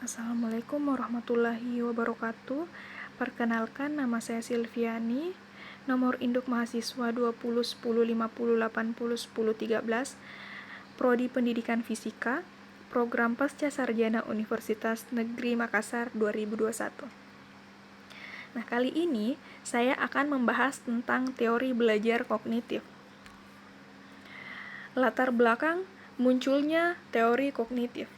Assalamualaikum warahmatullahi wabarakatuh. Perkenalkan, nama saya Silviani. Nomor induk mahasiswa 201050801013. Prodi Pendidikan Fisika, Program Pasca Sarjana Universitas Negeri Makassar 2021. Nah, kali ini saya akan membahas tentang teori belajar kognitif. Latar belakang munculnya teori kognitif.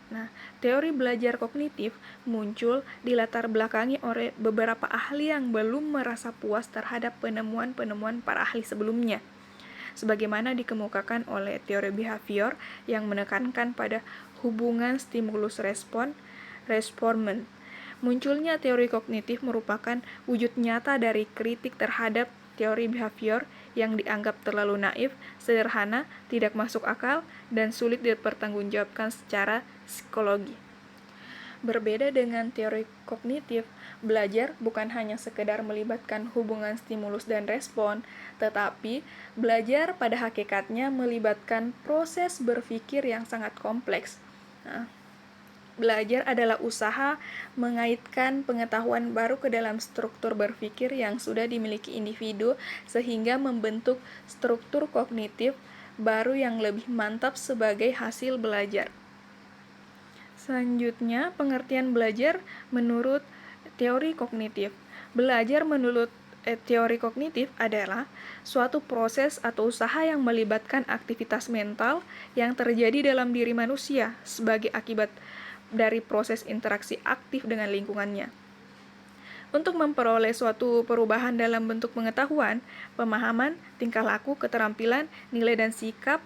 Nah, teori belajar kognitif muncul dilatar belakangi oleh beberapa ahli yang belum merasa puas terhadap penemuan-penemuan para ahli sebelumnya. Sebagaimana dikemukakan oleh teori behavior yang menekankan pada hubungan stimulus-respon, respondent. Munculnya teori kognitif merupakan wujud nyata dari kritik terhadap teori behavior yang dianggap terlalu naif, sederhana, tidak masuk akal, dan sulit dipertanggungjawabkan secara psikologi. Berbeda dengan teori kognitif, belajar bukan hanya sekedar melibatkan hubungan stimulus dan respon, tetapi belajar pada hakikatnya melibatkan proses berpikir yang sangat kompleks. Belajar adalah usaha mengaitkan pengetahuan baru ke dalam struktur berpikir yang sudah dimiliki individu sehingga membentuk struktur kognitif baru yang lebih mantap sebagai hasil belajar. Selanjutnya, pengertian belajar menurut teori kognitif. Belajar menurut teori kognitif adalah suatu proses atau usaha yang melibatkan aktivitas mental yang terjadi dalam diri manusia sebagai akibat dari proses interaksi aktif dengan lingkungannya. Untuk memperoleh suatu perubahan dalam bentuk pengetahuan, pemahaman, tingkah laku, keterampilan, nilai dan sikap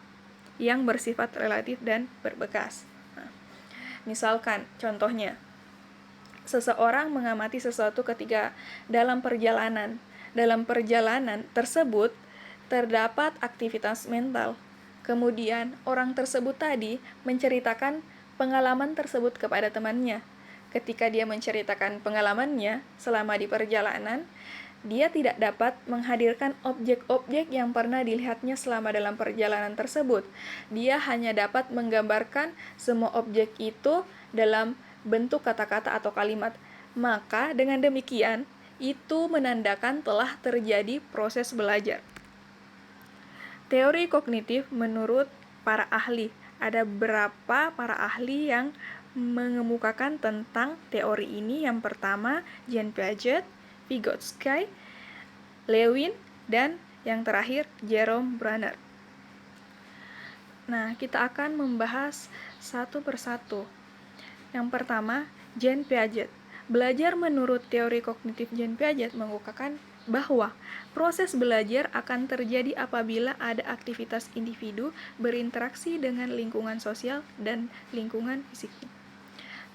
yang bersifat relatif dan berbekas. Misalkan, contohnya, seseorang mengamati sesuatu ketika dalam perjalanan. Dalam perjalanan tersebut terdapat aktivitas mental. Kemudian, orang tersebut tadi menceritakan pengalaman tersebut kepada temannya. Ketika dia menceritakan pengalamannya selama di perjalanan, dia tidak dapat menghadirkan objek-objek yang pernah dilihatnya selama dalam perjalanan tersebut. Dia hanya dapat menggambarkan semua objek itu dalam bentuk kata-kata atau kalimat. Maka dengan demikian, itu menandakan telah terjadi proses belajar. Teori kognitif menurut para ahli. Ada beberapa para ahli yang mengemukakan tentang teori ini. Yang pertama, Jean Piaget, Vygotsky, Lewin, dan yang terakhir, Jerome Bruner. Nah, kita akan membahas satu persatu. Yang pertama, Jean Piaget. Belajar menurut teori kognitif Jean Piaget mengemukakan bahwa proses belajar akan terjadi apabila ada aktivitas individu berinteraksi dengan lingkungan sosial dan lingkungan fisiknya.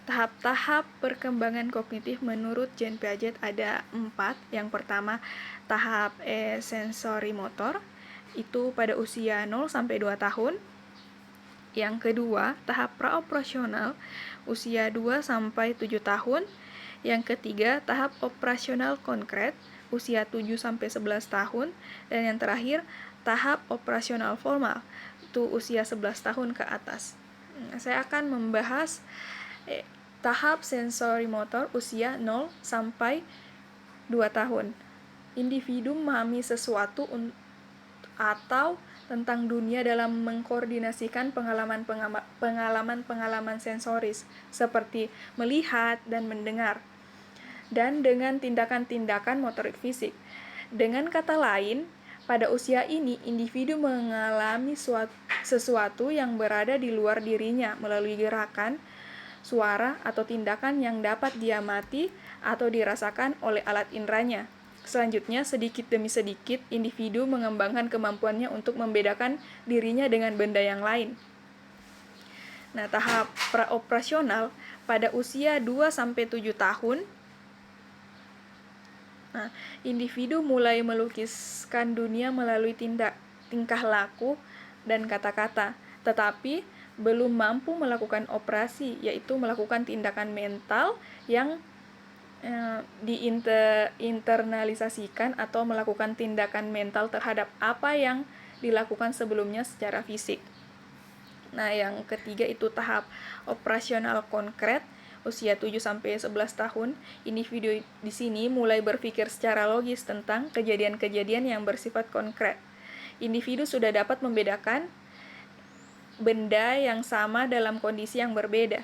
Tahap-tahap perkembangan kognitif menurut Jean Piaget ada 4. Yang pertama, tahap sensori motor, itu pada usia 0-2 tahun. Yang kedua, tahap praoperasional, usia 2-7 tahun. Yang ketiga, tahap operasional konkret, usia 7-11 tahun. Dan yang terakhir, tahap operasional formal, itu usia 11 tahun ke atas. Saya akan membahas tahap sensori motor usia 0-2 tahun. Individu memahami sesuatu atau tentang dunia dalam mengkoordinasikan pengalaman-pengalaman sensoris seperti melihat dan mendengar, dan dengan tindakan-tindakan motorik fisik. Dengan kata lain, pada usia ini individu mengalami sesuatu yang berada di luar dirinya melalui gerakan, suara, atau tindakan yang dapat diamati atau dirasakan oleh alat inderanya. Selanjutnya, sedikit demi sedikit, individu mengembangkan kemampuannya untuk membedakan dirinya dengan benda yang lain. Nah, tahap praoperasional pada usia 2-7 tahun, individu mulai melukiskan dunia melalui tingkah laku dan kata-kata, tetapi belum mampu melakukan operasi, yaitu melakukan tindakan mental yang diinternalisasikan atau melakukan tindakan mental terhadap apa yang dilakukan sebelumnya secara fisik. Nah, yang ketiga itu tahap operasional konkret, usia 7-11 tahun, individu di sini mulai berpikir secara logis tentang kejadian-kejadian yang bersifat konkret. Individu sudah dapat membedakan benda yang sama dalam kondisi yang berbeda.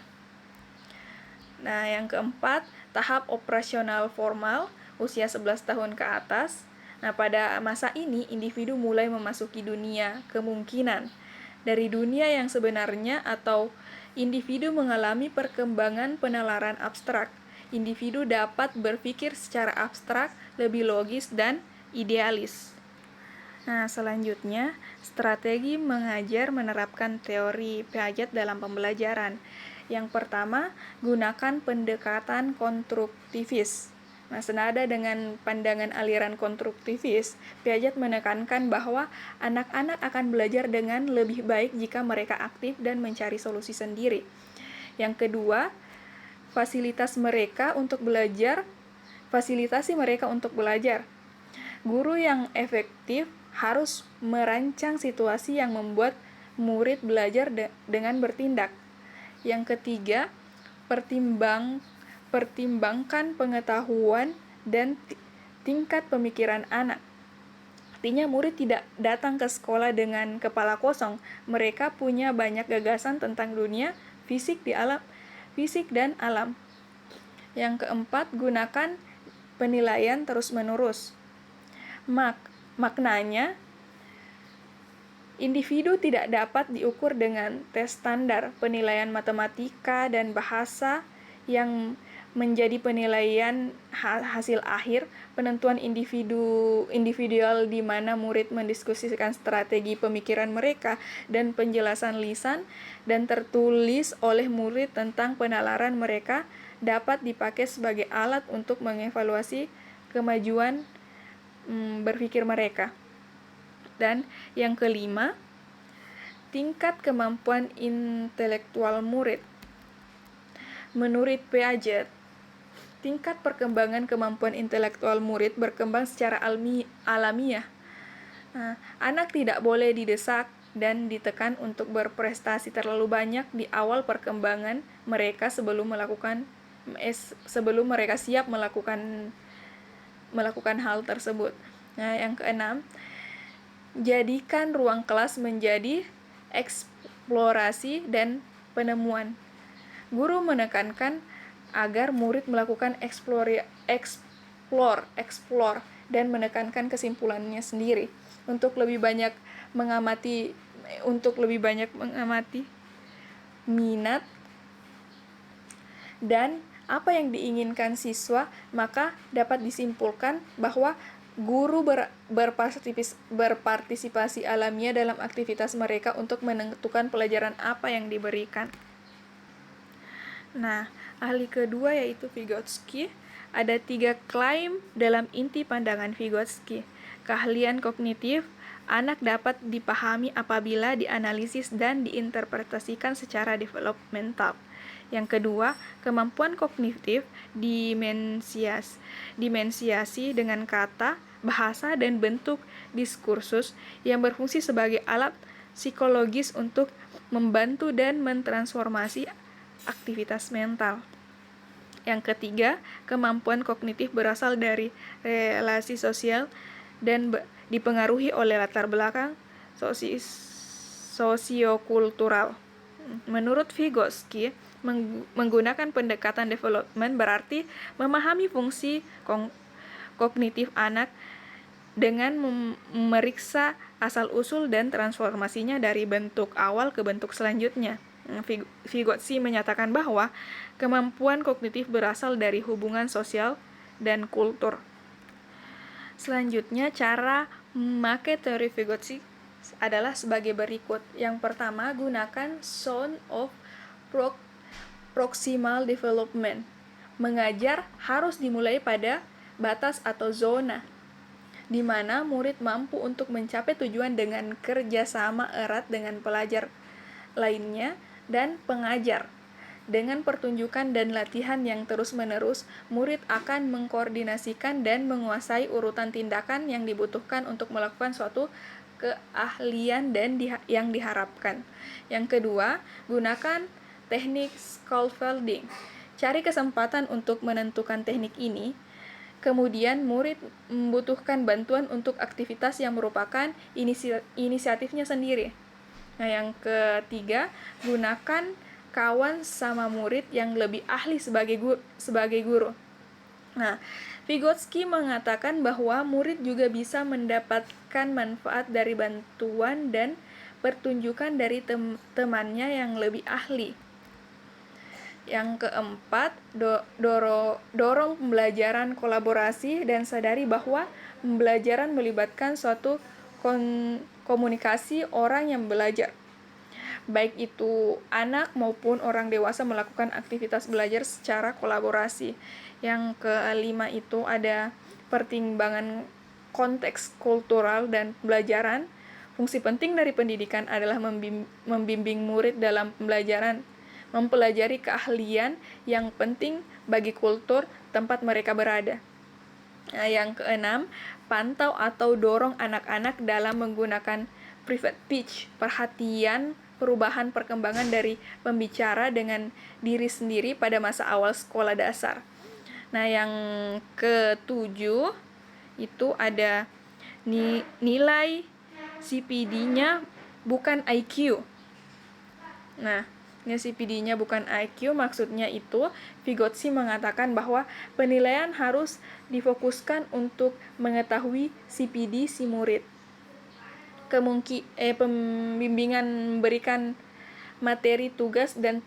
Nah, yang keempat, tahap operasional formal, usia 11 tahun ke atas. Nah, pada masa ini, individu mulai memasuki dunia kemungkinan. Dari dunia yang sebenarnya atau individu mengalami perkembangan penalaran abstrak. Individu dapat berpikir secara abstrak, lebih logis, dan idealis. Nah, selanjutnya, strategi mengajar menerapkan teori Piaget dalam pembelajaran. Yang pertama, gunakan pendekatan konstruktivis. Nah, senada dengan pandangan aliran konstruktivis, Piaget menekankan bahwa anak-anak akan belajar dengan lebih baik jika mereka aktif dan mencari solusi sendiri. Yang kedua, fasilitasi mereka untuk belajar. Guru yang efektif harus merancang situasi yang membuat murid belajar dengan bertindak. Yang ketiga, pertimbangkan pengetahuan dan tingkat pemikiran anak. Artinya murid tidak datang ke sekolah dengan kepala kosong. Mereka punya banyak gagasan tentang dunia fisik dan alam. Yang keempat, gunakan penilaian terus-menerus. Maknanya, individu tidak dapat diukur dengan tes standar penilaian matematika dan bahasa yang menjadi penilaian hasil akhir. Penentuan individual di mana murid mendiskusikan strategi pemikiran mereka dan penjelasan lisan dan tertulis oleh murid tentang penalaran mereka dapat dipakai sebagai alat untuk mengevaluasi kemajuan berpikir mereka. Dan yang kelima, tingkat kemampuan intelektual murid. Menurut Piaget, tingkat perkembangan kemampuan intelektual murid berkembang secara alamiah. Anak tidak boleh didesak dan ditekan untuk berprestasi terlalu banyak di awal perkembangan mereka sebelum mereka siap melakukan hal tersebut. Nah, yang keenam, jadikan ruang kelas menjadi eksplorasi dan penemuan. Guru menekankan agar murid melakukan explore dan menekankan kesimpulannya sendiri untuk lebih banyak mengamati minat dan apa yang diinginkan siswa, maka dapat disimpulkan bahwa guru berpartisipasi alamiah dalam aktivitas mereka untuk menentukan pelajaran apa yang diberikan. Nah, ahli kedua yaitu Vygotsky. Ada 3 klaim dalam inti pandangan Vygotsky. Keahlian kognitif, anak dapat dipahami apabila dianalisis dan diinterpretasikan secara developmental. Yang kedua, kemampuan kognitif dimensiasi dengan kata, bahasa, dan bentuk diskursus yang berfungsi sebagai alat psikologis untuk membantu dan mentransformasi aktivitas mental. Yang ketiga, kemampuan kognitif berasal dari relasi sosial dan dipengaruhi oleh latar belakang sosiokultural. Menurut Vygotsky, menggunakan pendekatan development berarti memahami fungsi kognitif anak dengan memeriksa asal-usul dan transformasinya dari bentuk awal ke bentuk selanjutnya. Vygotsky menyatakan bahwa kemampuan kognitif berasal dari hubungan sosial dan kultur. Selanjutnya, cara memakai teori Vygotsky adalah sebagai berikut. Yang pertama, gunakan zone of proximal development. Mengajar harus dimulai pada batas atau zona, di mana murid mampu untuk mencapai tujuan dengan kerjasama erat dengan pelajar lainnya dan pengajar. Dengan pertunjukan dan latihan yang terus-menerus, murid akan mengkoordinasikan dan menguasai urutan tindakan yang dibutuhkan untuk melakukan suatu keahlian dan yang diharapkan. Yang kedua, gunakan teknik scaffolding. mencari kesempatan untuk menentukan teknik ini, kemudian murid membutuhkan bantuan untuk aktivitas yang merupakan inisiatifnya sendiri. Nah, yang ketiga, gunakan kawan sama murid yang lebih ahli sebagai guru. Nah, Vygotsky mengatakan bahwa murid juga bisa mendapatkan manfaat dari bantuan dan pertunjukan dari temannya yang lebih ahli. Yang keempat, dorong pembelajaran kolaborasi dan sadari bahwa pembelajaran melibatkan suatu komunikasi orang yang belajar. Baik itu anak maupun orang dewasa melakukan aktivitas belajar secara kolaborasi. Yang kelima itu ada pertimbangan konteks kultural dan pembelajaran. Fungsi penting dari pendidikan adalah membimbing murid dalam pembelajaran, mempelajari keahlian yang penting bagi kultur tempat mereka berada. Nah, yang keenam, pantau atau dorong anak-anak dalam menggunakan private pitch, perhatian perubahan perkembangan dari pembicara dengan diri sendiri pada masa awal sekolah dasar. Nah, yang ketujuh itu ada nilai CPD-nya bukan IQ. Nah, CPD-nya bukan IQ, maksudnya itu Vygotsky mengatakan bahwa penilaian harus difokuskan untuk mengetahui CPD si murid. Pembimbingan memberikan materi tugas dan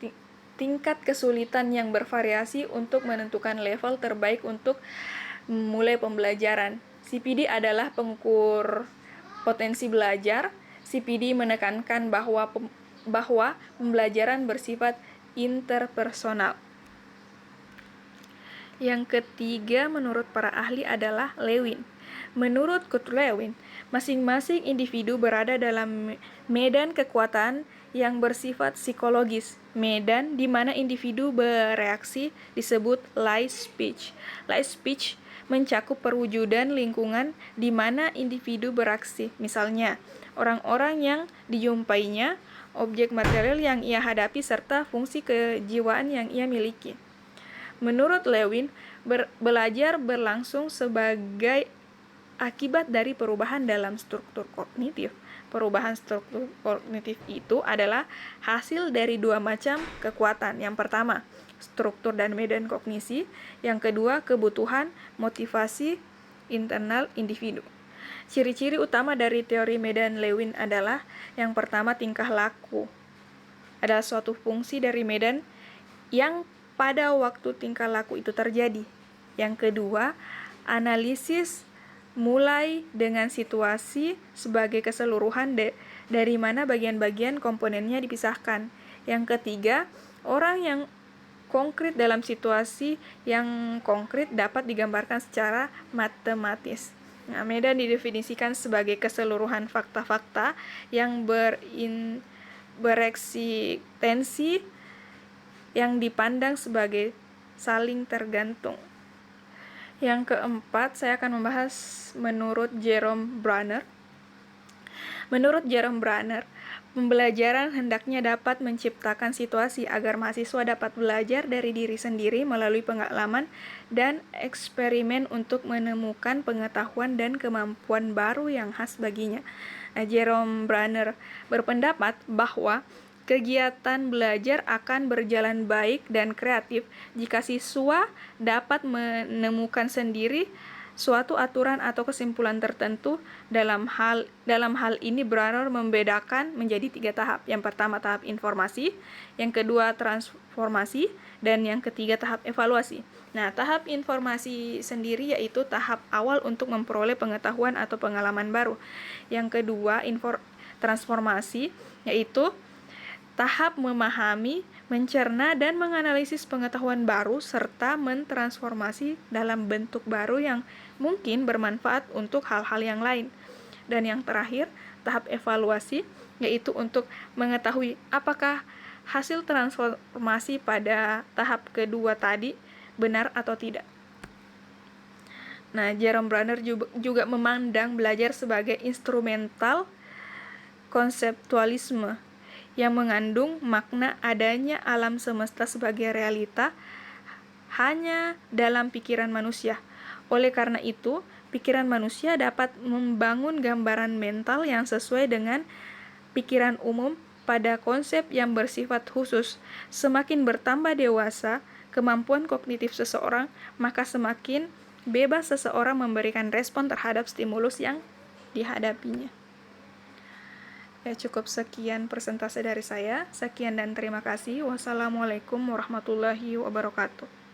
tingkat kesulitan yang bervariasi untuk menentukan level terbaik untuk mulai pembelajaran. CPD adalah pengukur potensi belajar. CPD menekankan bahwa pembelajaran bersifat interpersonal. Yang ketiga menurut para ahli adalah Lewin. Menurut Kurt Lewin, masing-masing individu berada dalam medan kekuatan yang bersifat psikologis. Medan di mana individu bereaksi disebut light speech. Light speech mencakup perwujudan lingkungan di mana individu beraksi. Misalnya, orang-orang yang dijumpainya, objek material yang ia hadapi, serta fungsi kejiwaan yang ia miliki. Menurut Lewin, belajar berlangsung sebagai akibat dari perubahan dalam struktur kognitif. Perubahan struktur kognitif itu adalah hasil dari dua macam kekuatan. Yang pertama, struktur dan medan kognisi. Yang kedua, kebutuhan motivasi internal individu. Ciri-ciri utama dari teori medan Lewin adalah yang pertama, tingkah laku adalah suatu fungsi dari medan yang pada waktu tingkah laku itu terjadi. Yang kedua, analisis mulai dengan situasi sebagai keseluruhan dari mana bagian-bagian komponennya dipisahkan. Yang ketiga, orang yang konkret dalam situasi yang konkret dapat digambarkan secara matematis. Nah, medan didefinisikan sebagai keseluruhan fakta-fakta yang bereksistensi yang dipandang sebagai saling tergantung. Yang keempat, saya akan membahas menurut Jerome Bruner. Menurut Jerome Bruner, pembelajaran hendaknya dapat menciptakan situasi agar mahasiswa dapat belajar dari diri sendiri melalui pengalaman dan eksperimen untuk menemukan pengetahuan dan kemampuan baru yang khas baginya. Jerome Bruner berpendapat bahwa kegiatan belajar akan berjalan baik dan kreatif jika siswa dapat menemukan sendiri suatu aturan atau kesimpulan tertentu. Dalam hal ini Bruner membedakan menjadi 3 tahap. Yang pertama tahap informasi, yang kedua transformasi, dan yang ketiga tahap evaluasi. Nah, tahap informasi sendiri yaitu tahap awal untuk memperoleh pengetahuan atau pengalaman baru. Yang kedua transformasi yaitu tahap memahami, mencerna, dan menganalisis pengetahuan baru serta mentransformasi dalam bentuk baru yang mungkin bermanfaat untuk hal-hal yang lain. Dan yang terakhir, tahap evaluasi, yaitu untuk mengetahui apakah hasil transformasi pada tahap kedua tadi benar atau tidak. Nah, Jerome Bruner juga memandang belajar sebagai instrumental konseptualisme yang mengandung makna adanya alam semesta sebagai realita hanya dalam pikiran manusia. Oleh karena itu, pikiran manusia dapat membangun gambaran mental yang sesuai dengan pikiran umum pada konsep yang bersifat khusus. Semakin bertambah dewasa kemampuan kognitif seseorang, maka semakin bebas seseorang memberikan respon terhadap stimulus yang dihadapinya. Ya, cukup sekian persentase dari saya. Sekian dan terima kasih. Wassalamualaikum warahmatullahi wabarakatuh.